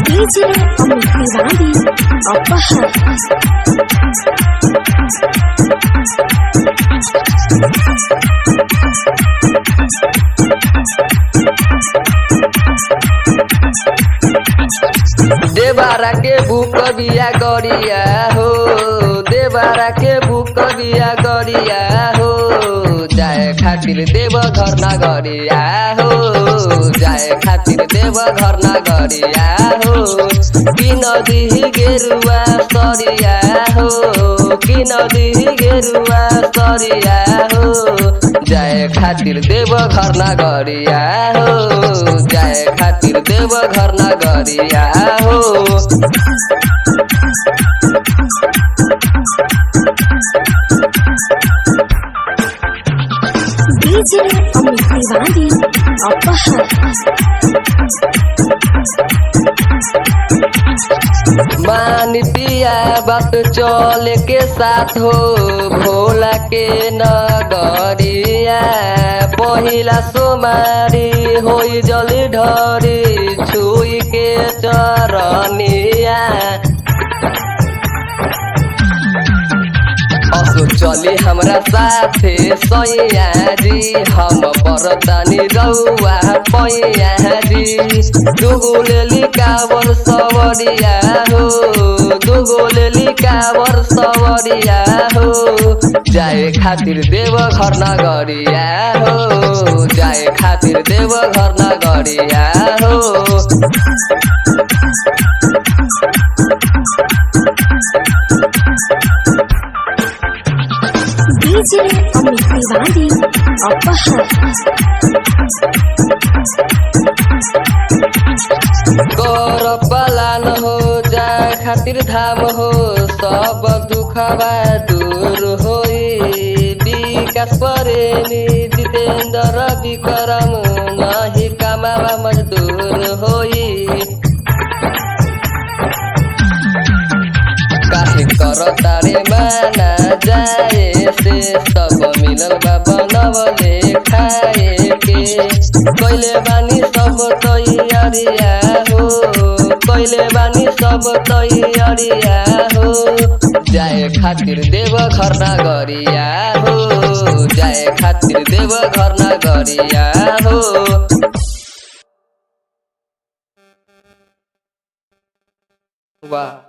DJ Amit Tiwari Apahar देबारा के भूख बिया गरिया हो, देबारा के भूख बिया गरिया हो, जाए खातिर देव घर ना गरिया हो, जाए खातिर देव घर ना गरिया हो, किन दिही गेरुआ सरिया हो, किन दिही गेरुआ सरिया हो, जाए खातिर देव घर ना गरिया हो, जाए खातिर देव घर ना गरिया हो। DJ Amit Tiwari Apahar मानी पिया बात चले के साथ हो, भोला के नगरिया पहिला सोमारी होई जली ढरी छुई के चरनिया। असो चली हमरा साथे सैया जी, हम बरतानी रउआ पैया जी, दुगो लेली कावर सवरिया हो, दुगो लेली कावर सवरिया हो, जाए खातिर देव घर ना गरिया हो, जाए खातिर देव घर ना गरिया हो। DJ Amit Tiwari Apahar कर पलान हो, जा खातिर धाम हो, सब दुखबा दूर होई, विकास प्रेमी जितेन्द्र विक्रम नहीं कमावा मजदूर होई। काहे करतारे माना जाए से, सब मिलल बा बनवले खाए के, कैले बानी सब तैयारिया हो, कैले बानी सब तैयारिया हो, जाए खातिर देव घर ना गरिया हो, जाए खातिर देव घर ना गरिया हो। वाह।